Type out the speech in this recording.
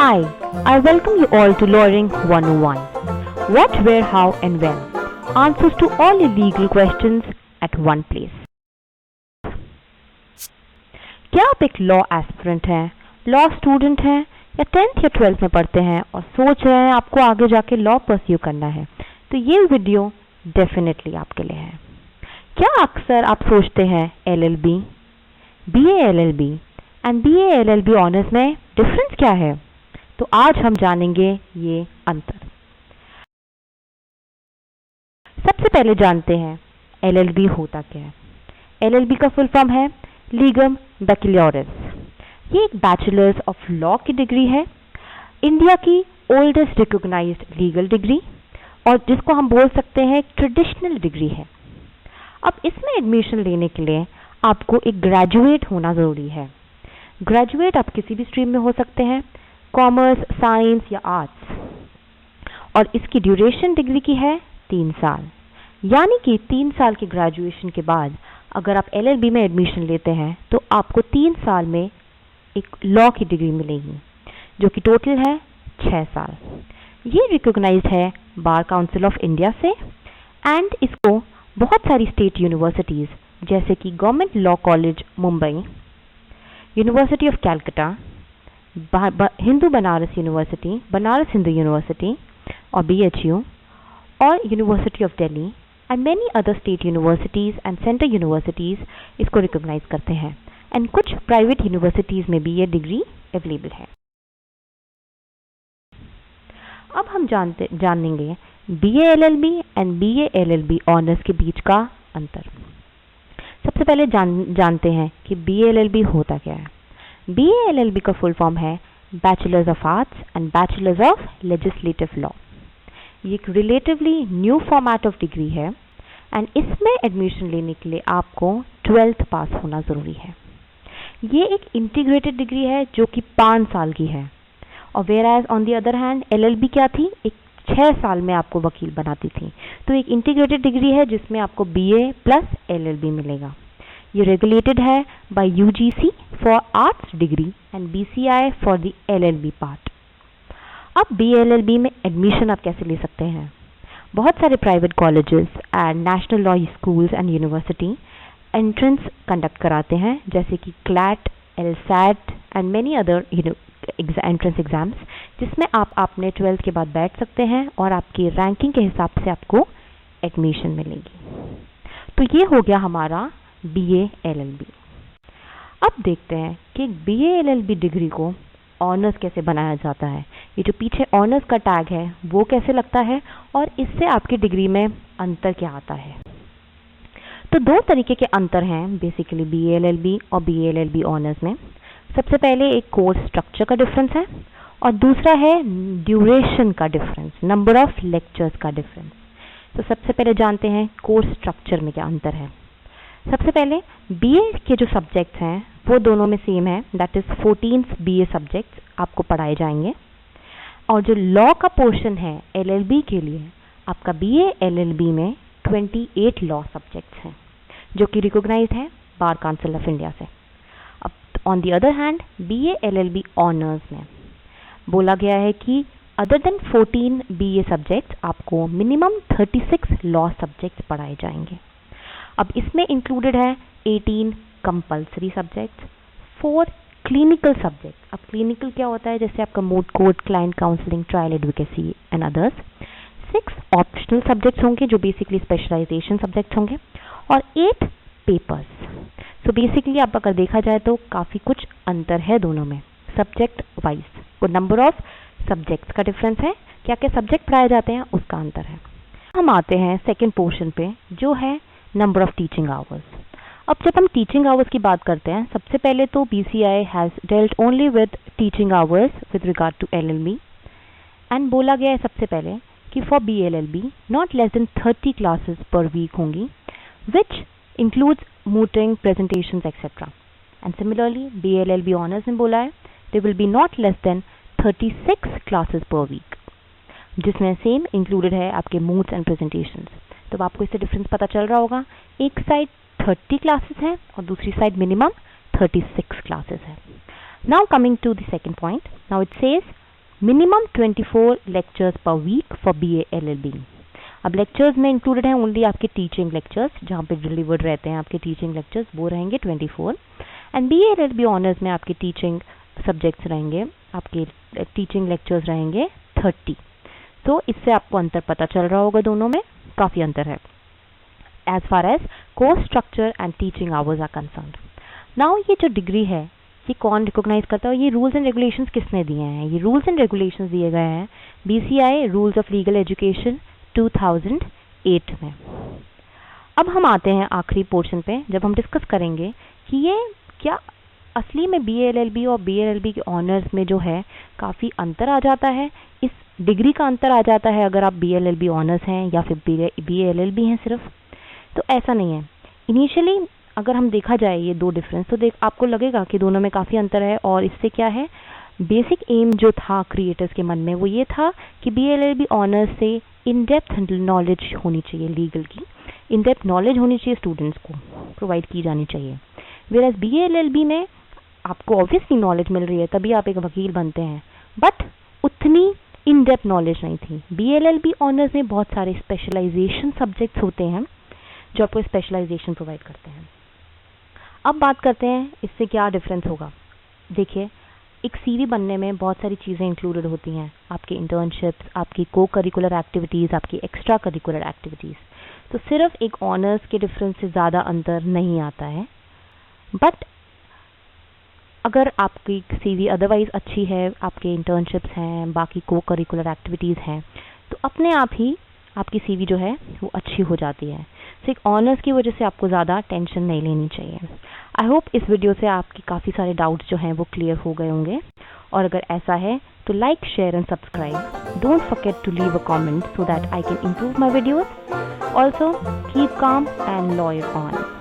Hi, I welcome you all to Lawyering 101. What, where, how and when. Answers to all your legal questions at one place. क्या आप एक law aspirant हैं, law student हैं या 10th या 12th में पढ़ते हैं और सोच रहे हैं आपको आगे जाके लॉ परस्यू करना है, तो ये वीडियो डेफिनेटली आपके लिए है। क्या अक्सर आप सोचते हैं LLB, BA LLB and BA LLB honours में डिफरेंस क्या है? तो आज हम जानेंगे ये अंतर। सबसे पहले जानते हैं LLB होता क्या है। LLB का फुल फॉर्म है लीगम बैकलॉरस। ये एक बैचलर्स ऑफ लॉ की डिग्री है, इंडिया की ओल्डेस्ट रिकॉग्नाइज्ड लीगल डिग्री और जिसको हम बोल सकते हैं ट्रेडिशनल डिग्री है। अब इसमें एडमिशन लेने के लिए आपको एक ग्रेजुएट होना ज़रूरी है। ग्रेजुएट आप किसी भी स्ट्रीम में हो सकते हैं, कॉमर्स, साइंस या आर्ट्स, और इसकी ड्यूरेशन डिग्री की है 3 साल। यानी कि 3 साल के ग्रेजुएशन के बाद अगर आप LLB में एडमिशन लेते हैं तो आपको 3 साल में एक लॉ की डिग्री मिलेगी जो कि टोटल है 6 साल। ये रिकॉग्नाइज्ड है बार काउंसिल ऑफ इंडिया से एंड इसको बहुत सारी स्टेट यूनिवर्सिटीज़ जैसे कि government law college Mumbai, university of Calcutta, Hindu Banaras university, Banaras Hindu university और BHU और university of Delhi and many other state universities and central universities इसको रिकॉग्नाइज करते हैं एंड कुछ प्राइवेट यूनिवर्सिटीज़ में भी ये डिग्री अवेलेबल है। अब हम जानेंगे BA LLB and BA LLB honours के बीच का अंतर। सबसे पहले जानते हैं कि BA LLB होता क्या है। BA LLB का फुल फॉर्म है bachelors of arts and bachelors of legislative law. ये एक relatively new format of degree है एंड इसमें एडमिशन लेने के लिए आपको 12th पास होना ज़रूरी है। ये एक इंटीग्रेटेड डिग्री है जो कि 5 साल की है और whereas on the other hand LLB क्या थी, एक 6 साल में आपको वकील बनाती थी। तो एक इंटीग्रेटेड डिग्री है जिसमें आपको BA प्लस LLB मिलेगा। ये रेगुलेटेड है by UGC for arts degree and BCI for the LLB part. अब BA LLB में एडमिशन आप कैसे ले सकते हैं? बहुत सारे private colleges and national law schools and university entrance conduct कराते हैं जैसे कि CLAT, LSAT and many other entrance exams, जिसमें आप अपने 12th के बाद बैठ सकते हैं और आपकी रैंकिंग के हिसाब से आपको एडमिशन मिलेगी। तो ये हो गया हमारा BA LLB। अब देखते हैं कि BA LLB डिग्री को ऑनर्स कैसे बनाया जाता है। ये जो पीछे ऑनर्स का टैग है वो कैसे लगता है और इससे आपकी डिग्री में अंतर क्या आता है। तो 2 तरीके के अंतर हैं बेसिकली BA LLB और BA LLB ऑनर्स में। सबसे पहले एक कोर्स स्ट्रक्चर का डिफरेंस है और दूसरा है ड्यूरेशन का डिफरेंस, नंबर ऑफ लेक्चर्स का डिफरेंस। तो सबसे पहले जानते हैं कोर्स स्ट्रक्चर में क्या अंतर है। सबसे पहले BA के जो सब्जेक्ट्स हैं वो दोनों में सेम है, दैट इज़ 14 BA सब्जेक्ट्स आपको पढ़ाए जाएंगे और जो लॉ का पोर्शन है LLB के लिए आपका BA LLB में 28 लॉ सब्जेक्ट्स हैं जो कि रिकॉग्नाइज्ड है बार काउंसिल ऑफ इंडिया से। अब on the other hand BA LLB honours में बोला गया है कि अदर देन 14 BA सब्जेक्ट्स आपको मिनिमम 36 लॉ सब्जेक्ट्स पढ़ाए जाएंगे। अब इसमें इंक्लूडेड है 18 कंपल्सरी सब्जेक्ट्स, 4 क्लिनिकल सब्जेक्ट्स। अब क्लिनिकल क्या होता है, जैसे आपका mode court, client counselling, trial advocacy and others. 6 optional subjects होंगे जो बेसिकली स्पेशलाइजेशन सब्जेक्ट्स होंगे और 8 पेपर्स। सो बेसिकली आप अगर देखा जाए तो काफ़ी कुछ अंतर है दोनों में सब्जेक्ट वाइज। वो नंबर ऑफ सब्जेक्ट्स का डिफरेंस है, क्या क्या सब्जेक्ट पढ़ाए जाते हैं उसका अंतर है। हम आते हैं सेकेंड पोर्शन पे जो है नंबर ऑफ टीचिंग आवर्स। अब जब हम टीचिंग आवर्स की बात करते हैं, सबसे पहले तो BCI has dealt only with teaching hours with regard to LLB and बोला गया है सबसे पहले कि for BA LLB not less than 30 classes per week होंगी which includes mooting, presentations etc. And similarly BA LLB honours ने बोला है they will be not less than 36 classes per week, जिसमें सेम इंक्लूडेड है आपके मूड्स एंड प्रेजेंटेशंस। तो आपको इससे डिफरेंस पता चल रहा होगा, एक साइड 30 क्लासेस है और दूसरी साइड मिनिमम 36 क्लासेस है। Now coming to the second point, now it says minimum 24 lectures per week for BA LLB। अब लेक्चर्स में इंक्लूडेड हैं ओनली आपके टीचिंग लेक्चर्स, जहाँ पे डिलीवर्ड रहते हैं आपके टीचिंग लेक्चर्स, वो रहेंगे 24। एंड BA LLB ऑनर्स में आपके टीचिंग सब्जेक्ट्स रहेंगे, आपके टीचिंग लेक्चर्स रहेंगे 30। तो इससे आपको अंतर पता चल रहा होगा, दोनों में काफ़ी अंतर है as far as course structure and teaching hours are concerned. Now ये जो डिग्री है ये कौन रिकॉग्नाइज करता है, ये रूल्स एंड रेगुलेशंस किसने दिए हैं? ये रूल्स एंड रेगुलेशंस दिए गए हैं BCI rules of legal education 2008 में। अब हम आते हैं आखिरी पोर्शन पे, जब हम डिस्कस करेंगे कि ये क्या असली में BA LLB और BA LLB के ऑनर्स में जो है काफ़ी अंतर आ जाता है, इस डिग्री का अंतर आ जाता है अगर आप BA LLB ऑनर्स हैं या फिर BA LLB हैं सिर्फ। तो ऐसा नहीं है। इनिशियली अगर हम देखा जाए ये दो डिफरेंस, तो आपको लगेगा कि दोनों में काफ़ी अंतर है। और इससे क्या है, बेसिक एम जो था क्रिएटर्स के मन में वो ये था कि BA LLB ऑनर्स से इन डेप्थ नॉलेज होनी चाहिए, लीगल की इन डेप्थ नॉलेज होनी चाहिए, स्टूडेंट्स को प्रोवाइड की जानी चाहिए। वेयर एज BA LLB में आपको ऑब्वियसली नॉलेज मिल रही है तभी आप एक वकील बनते हैं, बट उतनी इन डेप्थ नॉलेज नहीं थी। BA LLB ऑनर्स में बहुत सारे स्पेशलाइजेशन सब्जेक्ट्स होते हैं जो आपको स्पेशलाइजेशन प्रोवाइड करते हैं। अब बात करते हैं इससे क्या डिफरेंस होगा। देखिए, एक CV बनने में बहुत सारी चीज़ें इंक्लूडेड होती हैं, आपकी इंटर्नशिप्स, आपकी को करिकुलर एक्टिविटीज़, आपकी एक्स्ट्रा करिकुलर एक्टिविटीज़। तो सिर्फ एक ऑनर्स के डिफरेंस से ज़्यादा अंतर नहीं आता है। बट अगर आपकी CV अदरवाइज अच्छी है, आपके इंटर्नशिप्स हैं, बाकी को करिकुलर एक्टिविटीज़ हैं, तो अपने आप ही आपकी CV जो है वो अच्छी हो जाती है। तो एक ऑनर्स की वजह से आपको ज़्यादा टेंशन नहीं लेनी चाहिए। आई होप इस वीडियो से आपकी काफ़ी सारे डाउट्स जो हैं वो क्लियर हो गए होंगे, और अगर ऐसा है तो like, share and subscribe. Don't forget to leave a comment so that I can improve my videos. Also, keep calm and lawyer on.